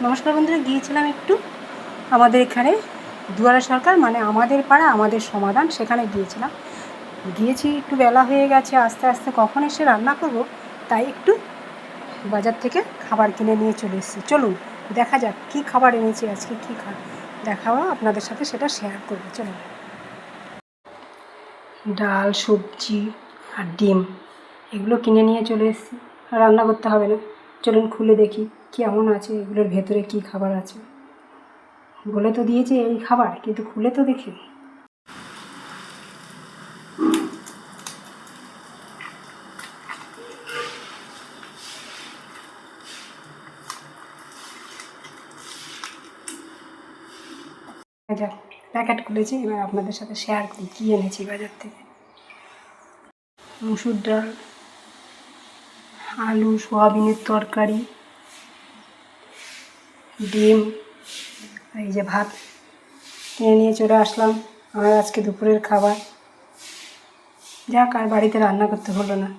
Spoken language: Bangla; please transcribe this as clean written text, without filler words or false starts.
নমস্কার বন্ধুরা, গিয়েছিলাম একটু আমাদের এখানে দুয়ারে সরকার মানে আমাদের পাড়া আমাদের সমাধান, সেখানে গিয়েছি একটু বেলা হয়ে গেছে, আস্তে আস্তে কখন এসে রান্না করব তাই একটু বাজার থেকে খাবার কিনে নিয়ে চলে এসেছি। চলুন দেখা যাক কী খাবার এনেছি আজকে, কী দেখাবো আপনাদের সাথে, সেটা শেয়ার করবো। চলুন, ডাল, সবজি আর ডিম এগুলো কিনে নিয়ে চলে এসেছি। রান্না করতে হবে না, চলুন খুলে দেখি কেমন আছে, এগুলোর ভেতরে কী খাবার আছে। বলে তো দিয়েছে এই খাবার, কিন্তু খুলে তো দেখি। যাক, প্যাকেট খুলেছি, এবার আপনাদের সাথে শেয়ার করি কী এনেছি বাজার থেকে। মুসুর ডাল, আলু সোয়াবিনের তরকারি, ডিম, এই যে ভাত কিনে নিয়ে চলে আসলাম। আমার আজকে দুপুরের খাবার। যাক, আর বাড়িতে রান্না করতে হলো না।